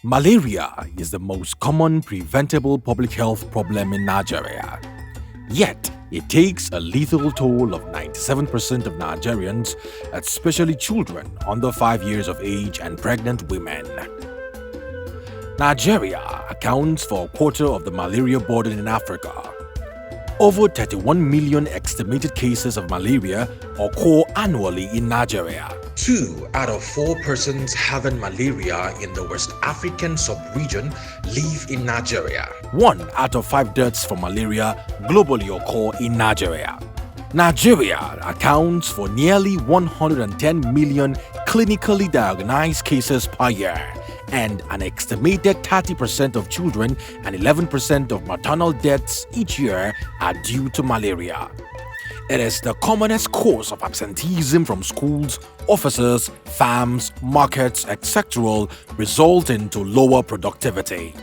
Malaria is the most common preventable public health problem in Nigeria. Yet, it takes a lethal toll of 97% of Nigerians, especially children under 5 years of age and pregnant women. Nigeria accounts for a quarter of the malaria burden in Africa. Over 31 million estimated cases of malaria occur annually in Nigeria. 2 out of 4 persons having malaria in the West African sub-region live in Nigeria. 1 out of 5 deaths from malaria globally occur in Nigeria. Nigeria accounts for nearly 110 million clinically diagnosed cases per year, and an estimated 30% of children and 11% of maternal deaths each year are due to malaria. It is the commonest cause of absenteeism from schools, offices, farms, markets, etc., resulting to lower productivity.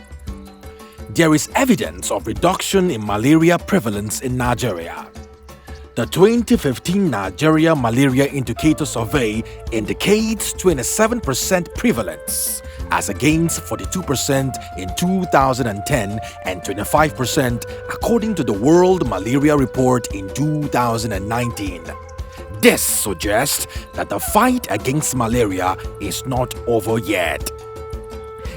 There is evidence of reduction in malaria prevalence in Nigeria. The 2015 Nigeria Malaria Indicator Survey indicates 27% prevalence, as against 42% in 2010 and 25% according to the World Malaria Report in 2019. This suggests that the fight against malaria is not over yet.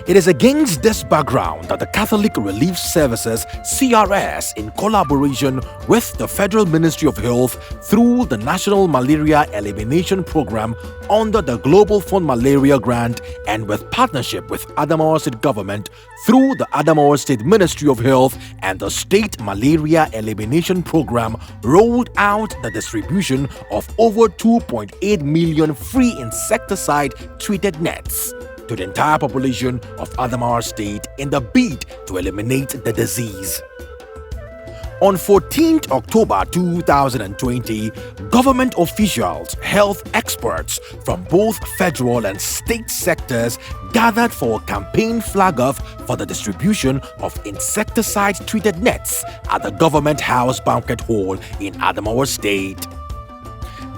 It is against this background that the Catholic Relief Services (CRS), in collaboration with the Federal Ministry of Health through the National Malaria Elimination Program under the Global Fund Malaria Grant and with partnership with Adamawa State Government through the Adamawa State Ministry of Health and the State Malaria Elimination Program, rolled out the distribution of over 2.8 million free insecticide treated nets to the entire population of Adamawa State in the bid to eliminate the disease. On 14th October 2020, government officials, health experts from both federal and state sectors gathered for a campaign flag-off for the distribution of insecticide-treated nets at the Government House Banquet Hall in Adamawa State.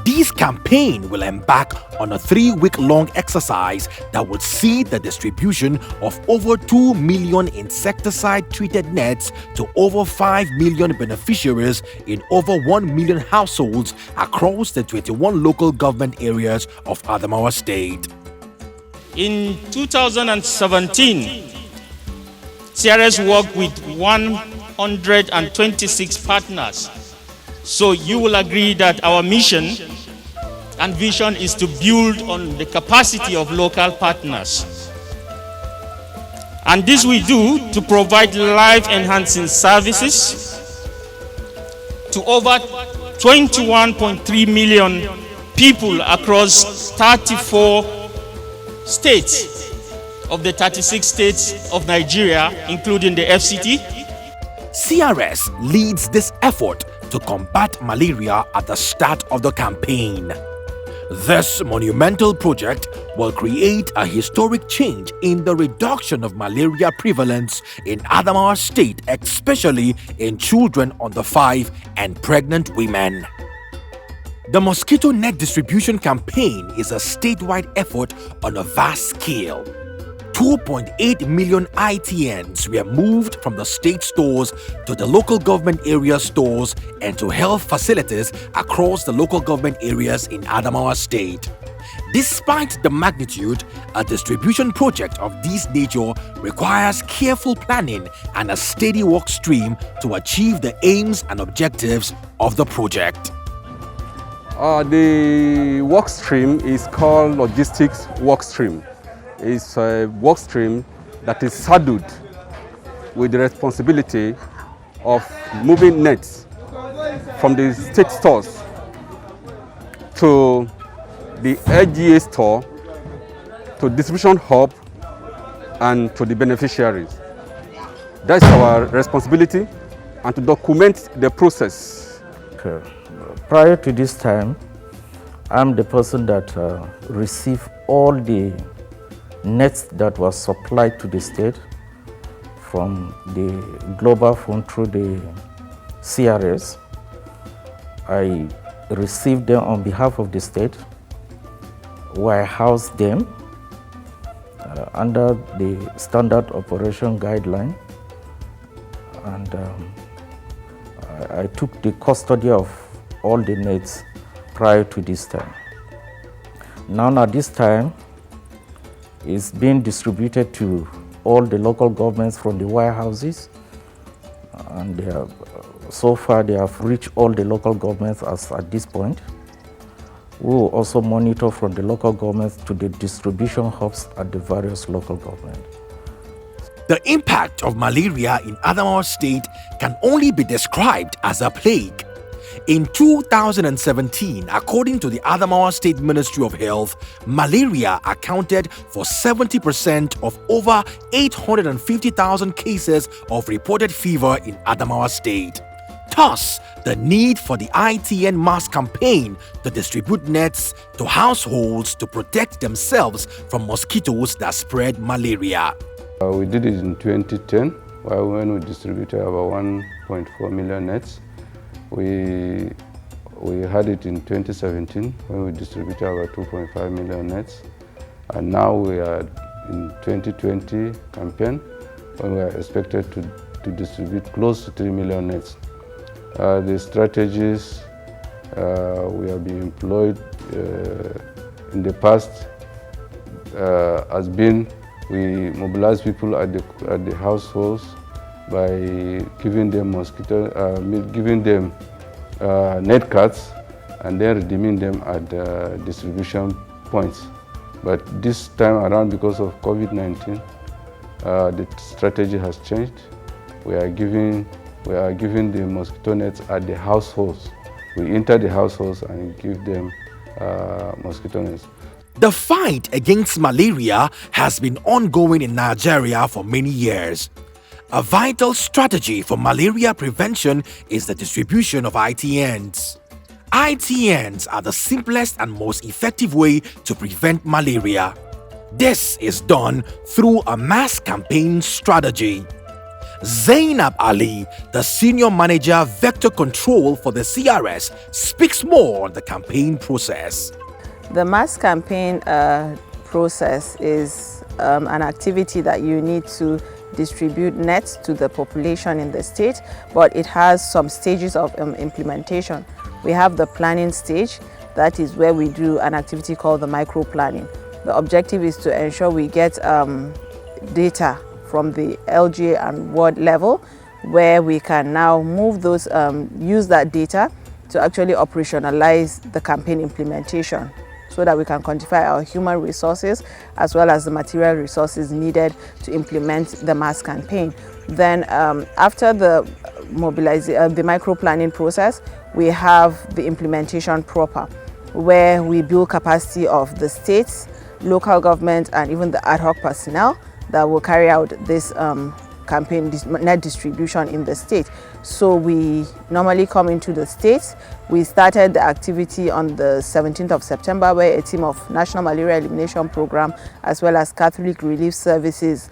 This campaign will embark on a 3-week-long exercise that would see the distribution of over 2 million insecticide-treated nets to over 5 million beneficiaries in over 1 million households across the 21 local government areas of Adamawa State. In 2017, CRS worked with 126 partners. So you will agree that our mission and vision is to build on the capacity of local partners. And this we do to provide life-enhancing services to over 21.3 million people across 34 states of the 36 states of Nigeria, including the FCT. CRS leads this effort to combat malaria at the start of the campaign. This monumental project will create a historic change in the reduction of malaria prevalence in Adamawa State, especially in children under 5 and pregnant women. The mosquito net distribution campaign is a statewide effort on a vast scale. 2.8 million ITNs were moved from the state stores to the local government area stores and to health facilities across the local government areas in Adamawa State. Despite the magnitude, a distribution project of this nature requires careful planning and a steady work stream to achieve the aims and objectives of the project. The work stream is called logistics work stream. It's a work stream that is saddled with the responsibility of moving nets from the state stores to the LGA store, to distribution hub, and to the beneficiaries. That's our responsibility, and to document the process. Okay. Prior to this time, I'm the person that received all the nets that was supplied to the state from the Global Fund through the CRS. I received them on behalf of the state, warehoused them, under the standard operation guideline, and I took the custody of all the nets prior to this time. Now at this time, it's being distributed to all the local governments from the warehouses, and they have, so far they have reached all the local governments as at this point. We will also monitor from the local governments to the distribution hubs at the various local governments. The impact of malaria in Adamawa State can only be described as a plague. In 2017, according to the Adamawa State Ministry of Health, malaria accounted for 70% of over 850,000 cases of reported fever in Adamawa State. Thus, the need for the ITN mass campaign to distribute nets to households to protect themselves from mosquitoes that spread malaria. We did it in 2010, when we distributed about 1.4 million nets. We had it in 2017 when we distributed about 2.5 million nets. And now we are in 2020 campaign when we are expected to distribute close to 3 million nets. The strategies we have been employed in the past has been we mobilize people at the households by giving them net cards and then redeeming them at the distribution points. But this time around, because of COVID-19, the strategy has changed. We are giving the mosquito nets at the households. We enter the households and give them mosquito nets. The fight against malaria has been ongoing in Nigeria for many years. A vital strategy for malaria prevention is the distribution of ITNs. ITNs are the simplest and most effective way to prevent malaria. This is done through a mass campaign strategy. Zainab Ali, the Senior Manager Vector Control for the CRS, speaks more on the campaign process. The mass campaign process is an activity that you need to distribute nets to the population in the state, but it has some stages of implementation. We have the planning stage, that is where we do an activity called the micro-planning. The objective is to ensure we get data from the LGA and ward level, where we can now move those, use that data to actually operationalize the campaign implementation, so that we can quantify our human resources as well as the material resources needed to implement the mass campaign. Then after the micro-planning process, we have the implementation proper, where we build capacity of the states, local government, and even the ad hoc personnel that will carry out this campaign, this net distribution in the state. So we normally come into the states. We started the activity on the 17th of September, where a team of National Malaria Elimination Program as well as Catholic Relief Services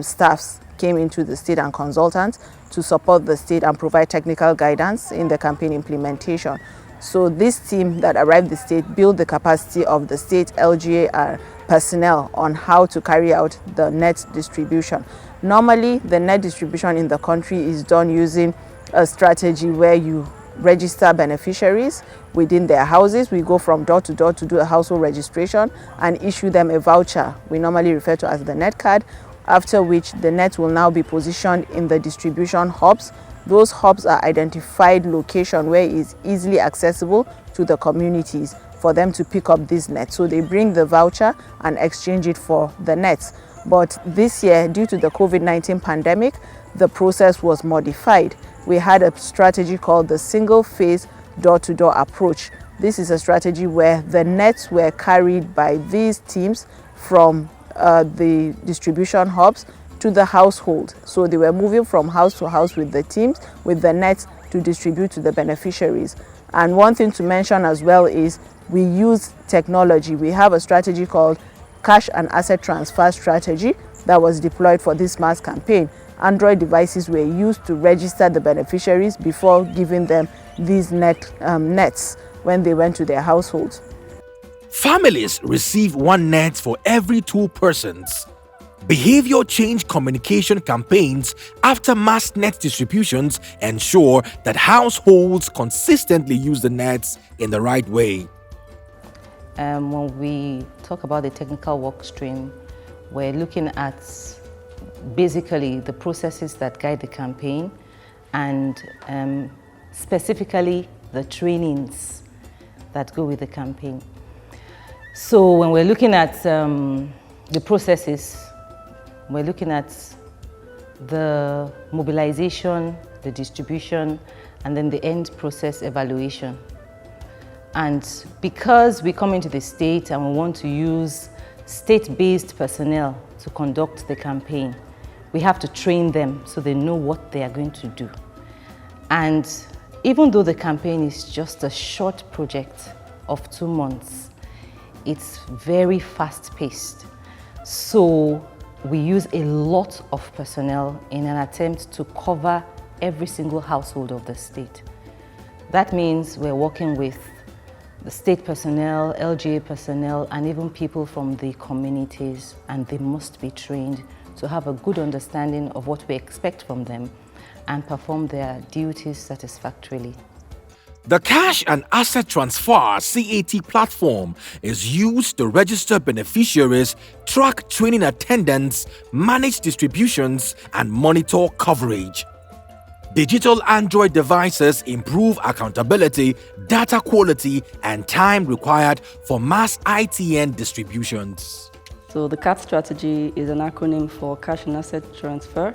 staffs came into the state and consultants to support the state and provide technical guidance in the campaign implementation. So this team that arrived at the state built the capacity of the state LGA personnel on how to carry out the net distribution. Normally, the net distribution in the country is done using a strategy where you register beneficiaries within their houses. We go from door to door to do a household registration and issue them a voucher we normally refer to as the net card, after which the net will now be positioned in the distribution hubs. Those hubs are identified location where it is easily accessible to the communities for them to pick up this net. So they bring the voucher and exchange it for the nets. But this year, due to the COVID-19 pandemic, the process was modified. We had a strategy called the single phase door-to-door approach. This is a strategy where the nets were carried by these teams from the distribution hubs to the household. So they were moving from house to house with the teams, with the nets to distribute to the beneficiaries. And one thing to mention as well is we use technology. We have a strategy called cash and asset transfer strategy that was deployed for this mass campaign. Android devices were used to register the beneficiaries before giving them these nets when they went to their households. Families receive one net for every 2 persons. Behavior change communication campaigns after mass net distributions ensure that households consistently use the nets in the right way. When we talk about the technical work stream, we're looking at basically the processes that guide the campaign and specifically the trainings that go with the campaign. So when we're looking at the processes, we're looking at the mobilization, the distribution, and then the end process evaluation. And because we come into the state and we want to use state-based personnel to conduct the campaign, we have to train them so they know what they are going to do. And even though the campaign is just a short project of 2 months, it's very fast-paced. So we use a lot of personnel in an attempt to cover every single household of the state. That means we're working with the state personnel, LGA personnel, and even people from the communities, and they must be trained to have a good understanding of what we expect from them and perform their duties satisfactorily. The Cash and Asset Transfer (CAT) platform is used to register beneficiaries, track training attendance, manage distributions, and monitor coverage. Digital Android devices improve accountability, data quality, and time required for mass ITN distributions. So the CAT strategy is an acronym for Cash and Asset Transfer,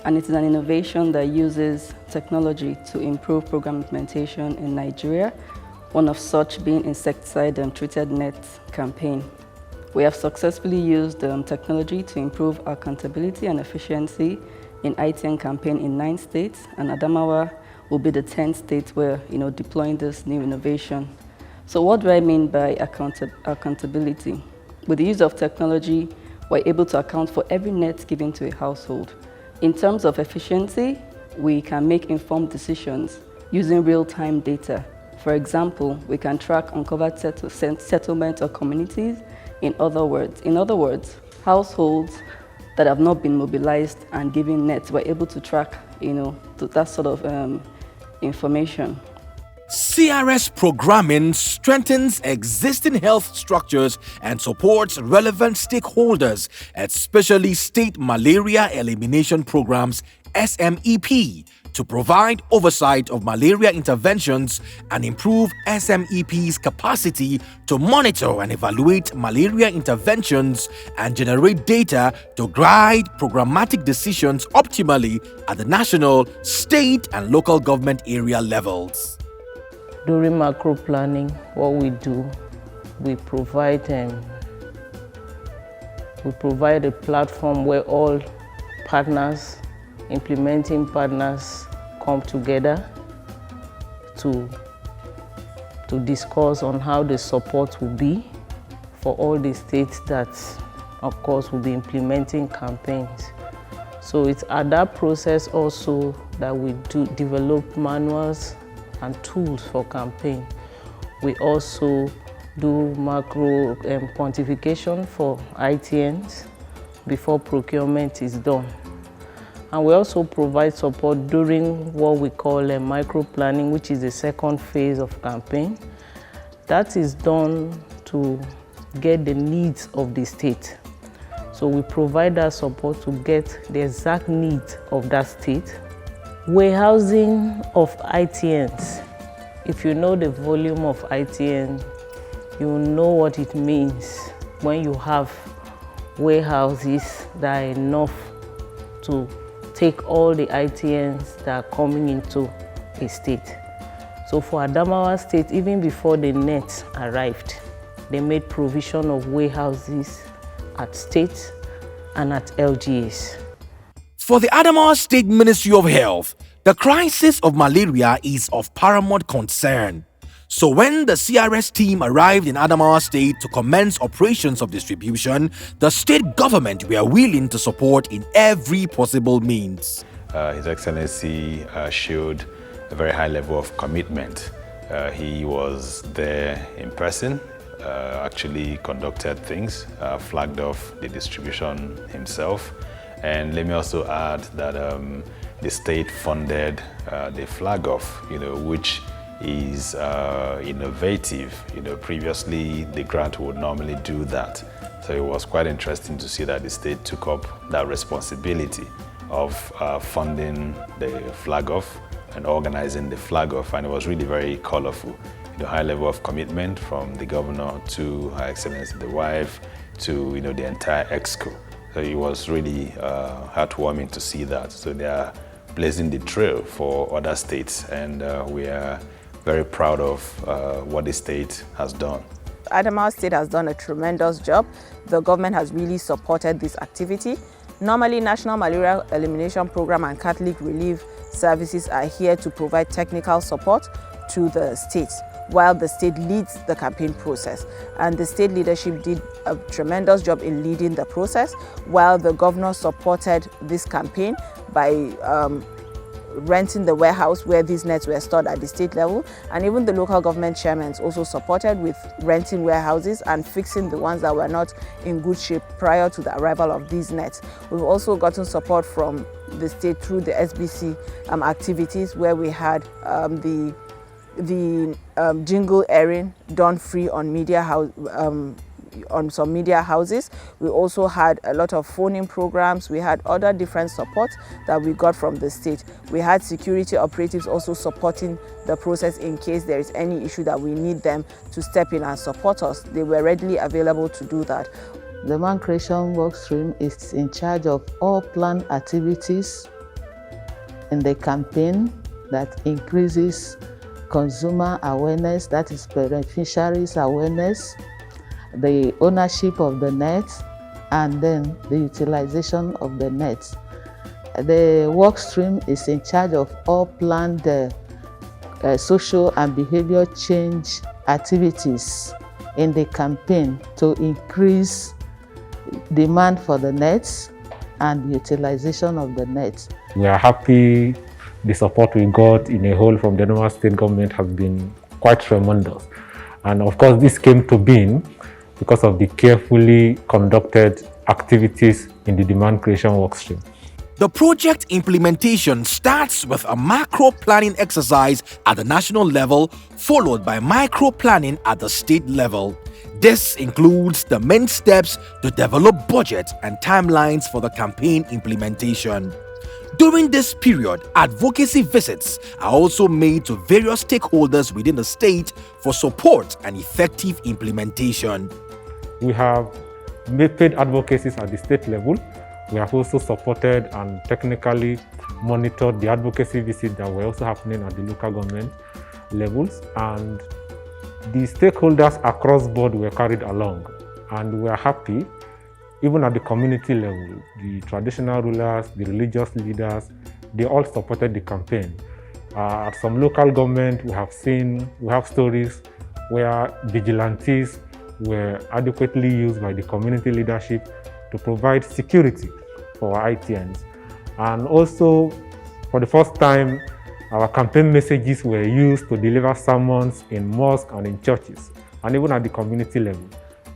and it is an innovation that uses technology to improve program implementation in Nigeria, one of such being Insecticide and Treated Net campaign. We have successfully used technology to improve accountability and efficiency in ITN campaign in 9 states, and Adamawa will be the 10th state where deploying this new innovation. So what do I mean by accountability? With the use of technology, we're able to account for every net given to a household. In terms of efficiency, we can make informed decisions using real-time data. For example, we can track uncovered settlements or communities. In other words, households that have not been mobilized and given nets, we're able to track that sort of information. CRS programming strengthens existing health structures and supports relevant stakeholders, especially state malaria elimination programs (SMEP), to provide oversight of malaria interventions and improve SMEP's capacity to monitor and evaluate malaria interventions and generate data to guide programmatic decisions optimally at the national, state, and local government area levels. During macro planning, what we do, we provide a platform where all partners, implementing partners, come together to discuss on how the support will be for all the states that, of course, will be implementing campaigns. So it's at that process also that we develop manuals and tools for campaign. We also do macro quantification for ITNs before procurement is done. And we also provide support during what we call micro planning, which is the second phase of campaign. That is done to get the needs of the state. So we provide that support to get the exact needs of that state. Warehousing of ITNs. If you know the volume of ITN, you know what it means when you have warehouses that are enough to take all the ITNs that are coming into a state. So for Adamawa State, even before the nets arrived, they made provision of warehouses at states and at LGAs. For the Adamawa State Ministry of Health, the crisis of malaria is of paramount concern. So when the CRS team arrived in Adamawa State to commence operations of distribution, the state government were willing to support in every possible means. His Excellency showed a very high level of commitment. He was there in person actually conducted things, flagged off the distribution himself. And let me also add that the state funded the flag off, which is innovative. Previously the grant would normally do that. So it was quite interesting to see that the state took up that responsibility of funding the flag off and organizing the flag off, and it was really very colorful. The high level of commitment from the governor to Her Excellency the wife to the entire EXCO. So it was really heartwarming to see that. So they are blazing the trail for other states, and we are very proud of what the state has done. Adamawa State has done a tremendous job. The government has really supported this activity. Normally, National Malaria Elimination Program and Catholic Relief Services are here to provide technical support to the states, while the state leads the campaign process. And the state leadership did a tremendous job in leading the process, while the governor supported this campaign by renting the warehouse where these nets were stored at the state level, and even the local government chairmen also supported with renting warehouses and fixing the ones that were not in good shape prior to the arrival of these nets. We've also gotten support from the state through the SBC activities, where we had the jingle airing done free on on some media houses. We also had a lot of phone-in programs. We had other different support that we got from the state. We had security operatives also supporting the process in case there is any issue that we need them to step in and support us. They were readily available to do that. The Demand Creation Workstream is in charge of all planned activities in the campaign that increases consumer awareness, that is beneficiaries awareness, the ownership of the nets, and then the utilization of the nets. The work stream is in charge of all planned social and behavior change activities in the campaign to increase demand for the nets and utilization of the nets. We are happy. The support we got in a whole from the Adamawa State government has been quite tremendous. And of course, this came to being because of the carefully conducted activities in the demand creation workstream. The project implementation starts with a macro planning exercise at the national level, followed by micro planning at the state level. This includes the main steps to develop budget and timelines for the campaign implementation. During this period, advocacy visits are also made to various stakeholders within the state for support and effective implementation. We have made paid advocacies at the state level. We have also supported and technically monitored the advocacy visits that were also happening at the local government levels, and the stakeholders across board were carried along, and we are happy. Even at the community level, the traditional rulers, the religious leaders, they all supported the campaign. At some local government, we have stories where vigilantes were adequately used by the community leadership to provide security for our ITNs. And also, for the first time, our campaign messages were used to deliver sermons in mosques and in churches, and even at the community level.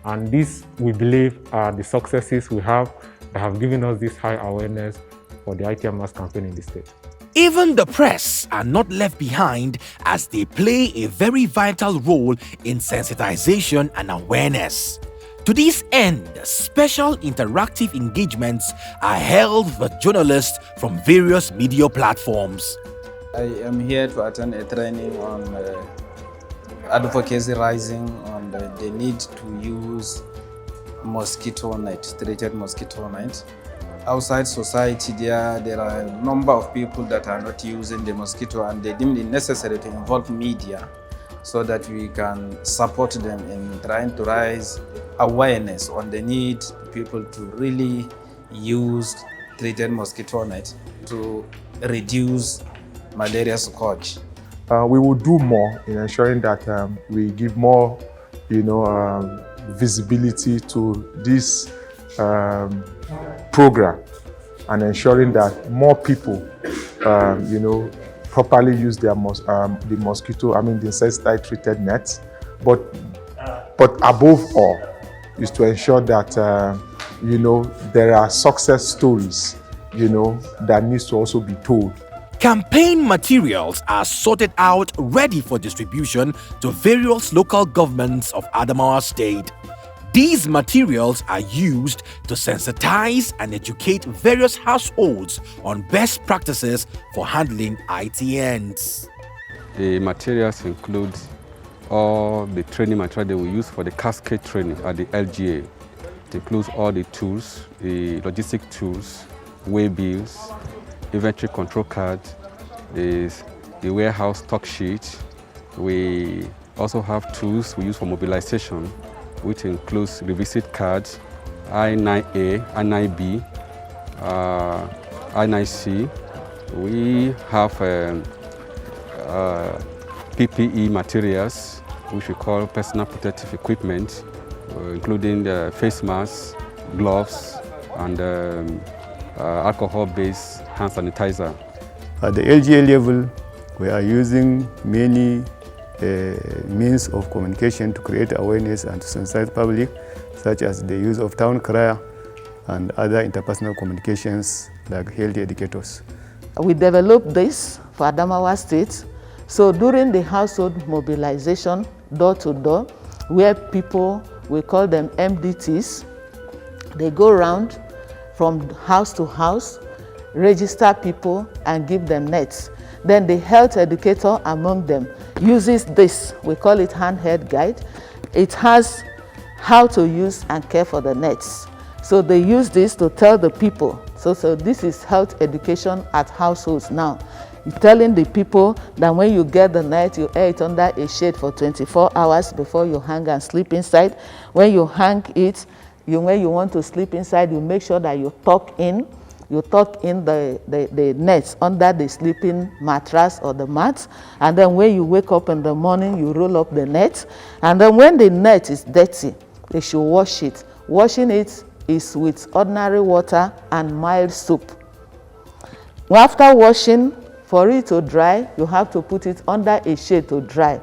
And this, we believe, are the successes we have that have given us this high awareness for the ITN mass campaign in the state. Even the press are not left behind, as they play a very vital role in sensitization and awareness. To this end, special interactive engagements are held with journalists from various media platforms. I am here to attend a training on advocacy rising on the need to use mosquito net, treated mosquito net. Outside society, there are a number of people that are not using the mosquito, and they deem it necessary to involve media so that we can support them in trying to raise awareness on the need for people to really use treated mosquito net to reduce malaria scourge. We will do more in ensuring that we give more, visibility to this program, and ensuring that more people, properly use their the insecticide treated nets. But But above all, is to ensure that, there are success stories, that needs to also be told. Campaign materials are sorted out, ready for distribution to various local governments of Adamawa State. These materials are used to sensitize and educate various households on best practices for handling ITNs. The materials include all the training material they will use for the cascade training at the LGA. It includes all the tools, the logistic tools, waybills, inventory control card, the warehouse stock sheet. We also have tools we use for mobilization, which includes revisit cards, I9A, I9B, I9C. We have PPE materials, which we call personal protective equipment, including the face masks, gloves, and alcohol-based hand sanitizer. At the LGA level, we are using many means of communication to create awareness and to sensitize the public, such as the use of town crier and other interpersonal communications like health educators. We developed this for Adamawa State. So during the household mobilization, door to door, where people, we call them MDTs, they go around from house to house, register people and give them nets. Then the health educator among them uses this, we call it handheld guide. It has how to use and care for the nets. So they use this to tell the people. So this is health education at households now. You're telling the people that when you get the net, you air it under a shade for 24 hours before you hang and sleep inside. When you hang it, when you want to sleep inside, you make sure that you tuck in the nets under the sleeping mattress or the mat. And then when you wake up in the morning, you roll up the net. And then when the net is dirty, they should wash it. Washing it is with ordinary water and mild soap. After washing, for it to dry, you have to put it under a shade to dry.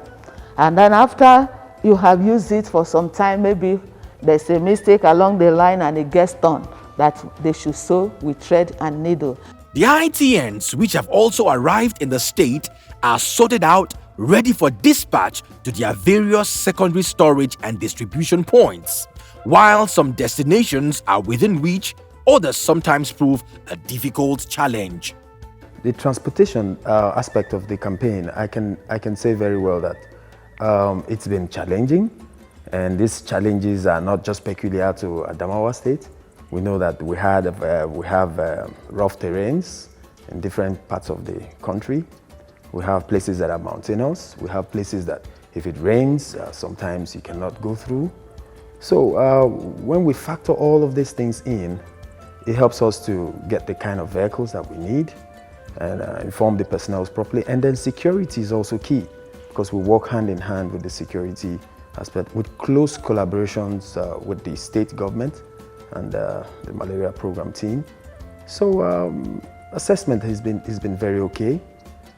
And then after you have used it for some time, maybe there's a mistake along the line and it gets torn, that they should sew with thread and needle. The ITNs, which have also arrived in the state, are sorted out, ready for dispatch to their various secondary storage and distribution points. While some destinations are within reach, others sometimes prove a difficult challenge. The transportation aspect of the campaign, I can say very well that it's been challenging, and these challenges are not just peculiar to Adamawa State. We know that we have rough terrains in different parts of the country. We have places that are mountainous. We have places that if it rains, sometimes you cannot go through. So when we factor all of these things in, it helps us to get the kind of vehicles that we need and inform the personnel properly. And then security is also key, because we work hand in hand with the security aspect, with close collaborations with the state government and the malaria program team. So assessment has been very okay.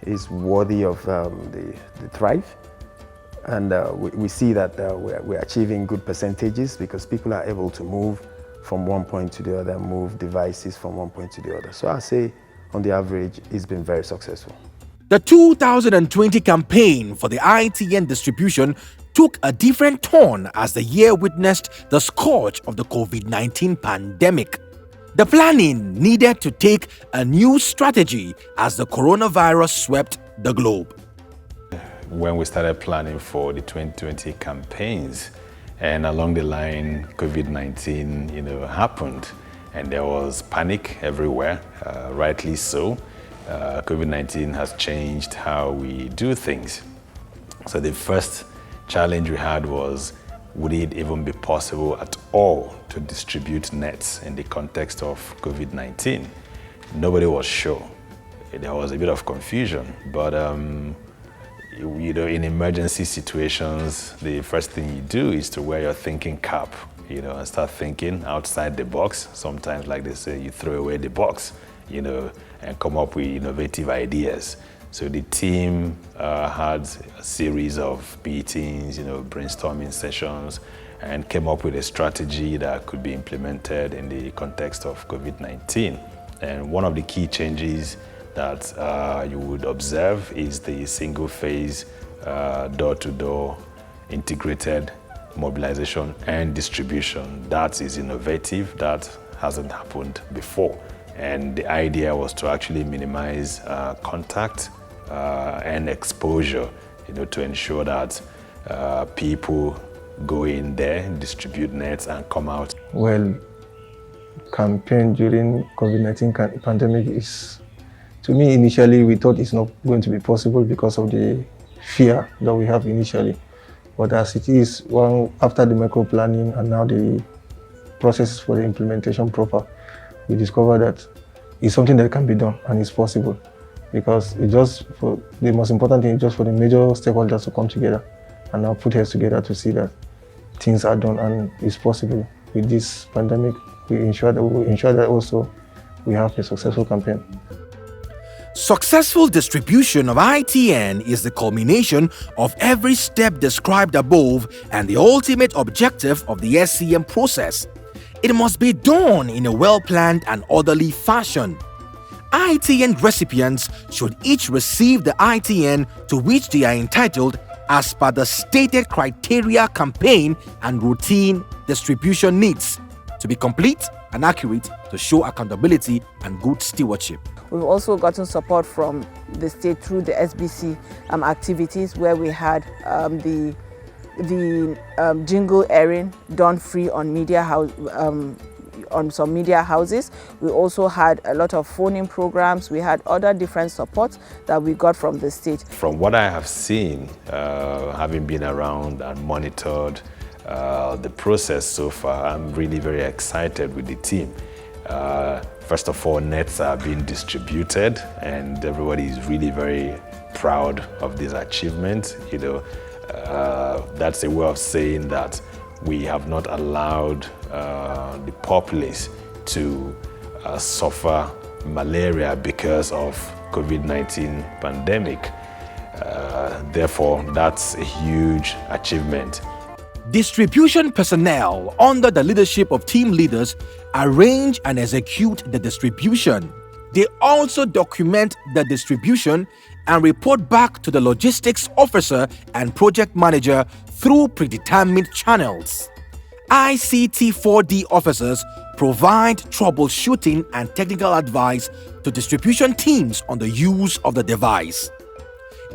It's worthy of the thrive. And we see that we're achieving good percentages, because people are able to move from one point to the other, move devices from one point to the other. So I say, on the average, it's been very successful. The 2020 campaign for the ITN distribution took a different turn as the year witnessed the scourge of the COVID-19 pandemic. The planning needed to take a new strategy as the coronavirus swept the globe. When we started planning for the 2020 campaigns, and along the line, COVID-19, happened, and there was panic everywhere, rightly so. COVID-19 has changed how we do things. So the first challenge we had was, would it even be possible at all to distribute nets in the context of COVID-19? Nobody was sure. There was a bit of confusion, but in emergency situations, the first thing you do is to wear your thinking cap, and start thinking outside the box. Sometimes, like they say, you throw away the box, and come up with innovative ideas. So the team had a series of meetings, brainstorming sessions, and came up with a strategy that could be implemented in the context of COVID-19. And one of the key changes that you would observe is the single-phase, door-to-door integrated mobilization and distribution. That is innovative. That hasn't happened before. And the idea was to actually minimize contact and exposure, to ensure that people go in there, distribute nets, and come out. Well, campaign during COVID-19 pandemic is, to me, initially we thought it's not going to be possible because of the fear that we have initially. But as it is, after the micro planning and now the process for the implementation proper, we discovered that it's something that can be done and it's possible. Because the most important thing is just for the major stakeholders to come together and now put heads together to see that things are done and it's possible. With this pandemic, we will ensure that also we have a successful campaign. Successful distribution of ITN is the culmination of every step described above and the ultimate objective of the SCM process. It must be done in a well-planned and orderly fashion. ITN recipients should each receive the ITN to which they are entitled as per the stated criteria campaign and routine distribution needs to be complete and accurate to show accountability and good stewardship. We've also gotten support from the state through the SBC activities where we had the jingle airing done free on on some media houses. We also had a lot of phone-in programs. We had other different supports that we got from the state. From what I have seen, having been around and monitored the process so far, I'm really very excited with the team. First of all, nets are being distributed and everybody is really very proud of this achievement. That's a way of saying that we have not allowed the populace to suffer malaria because of COVID-19 pandemic. Therefore, that's a huge achievement. Distribution personnel under the leadership of team leaders arrange and execute the distribution. They also document the distribution and report back to the logistics officer and project manager through predetermined channels. ICT 4D officers provide troubleshooting and technical advice to distribution teams on the use of the device.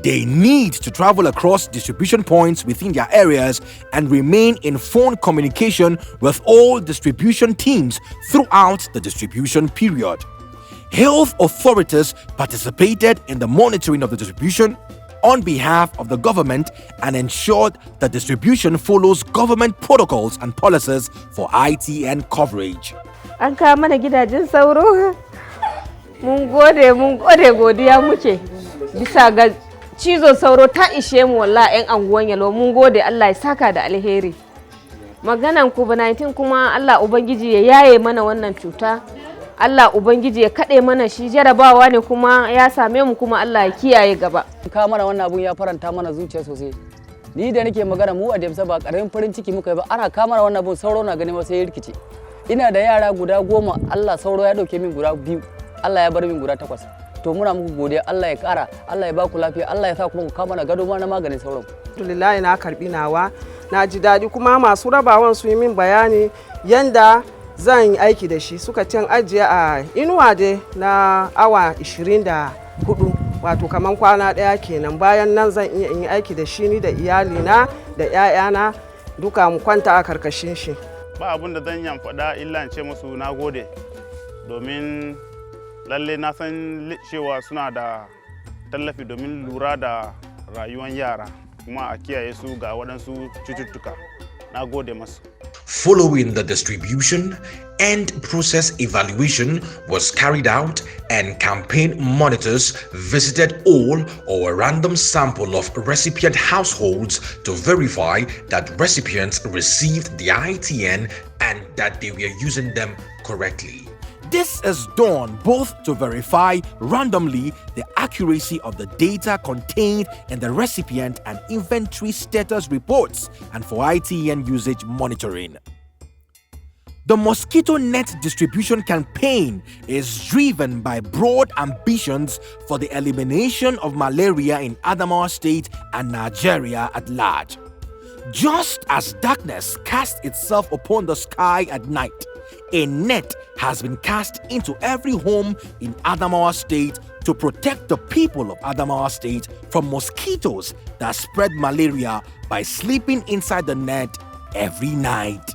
They need to travel across distribution points within their areas and remain in phone communication with all distribution teams throughout the distribution period. Health authorities participated in the monitoring of the distribution on behalf of the government and ensured the distribution follows government protocols and policies for ITN coverage. An kawo mana gidajen sauro. Mun gode godiya muke. Bisa ga cizo sauro ta ishe mu wallahi ƴan anguwan Yalo, mun gode Allah ya saka da alheri. Maganan COVID-19 kuma Allah Ubangiji ya yaye mana wannan cuta. Allah Ubangiji ya kaɗe mana shi, jarabawa ne kuma ya same mu kuma Allah ya kiyaye gaba. Ka mana wannan abun ya faranta mana zuciya sosai. Ni da nake magana mu a Demsa ba ƙaramin farin ciki muka yi ba, ana ka mana wannan abun sauro na gani sai ya rikice. Ina da yara guda 10, Allah sauro ya dauke min guda 2, Allah ya bar min guda 8. To muna muku godiya, Allah ya ƙara, Allah ya ba ku lafiya, Allah ya sa kuma ku kama na gado ma na maganin sauron. Alhamdulillah na karbi nawa, na ji daɗi kuma masu rabawan su yi min bayani yanda zan yi aiki da shi, suka ce ajiye a inuwa dai na awa 24, wato kaman kwana ɗaya kenan. Bayan nan zan iya yi aiki da shi ni da iyalina da 'ya'yana duka mu kwanta a karkashin shi. Ba abun da zan yi faɗa illa in ce musu na gode, domin lalle na san cewa suna da tallafi domin lura da rayuwar yara kuma a kiyaye su ga waɗansu cututtuka. Na gode masu. Following the distribution, end process evaluation was carried out and campaign monitors visited all or a random sample of recipient households to verify that recipients received the ITN and that they were using them correctly. This is done both to verify randomly the accuracy of the data contained in the recipient and inventory status reports and for ITN usage monitoring. The mosquito net distribution campaign is driven by broad ambitions for the elimination of malaria in Adamawa State and Nigeria at large. Just as darkness casts itself upon the sky at night, a net has been cast into every home in Adamawa State to protect the people of Adamawa State from mosquitoes that spread malaria by sleeping inside the net every night.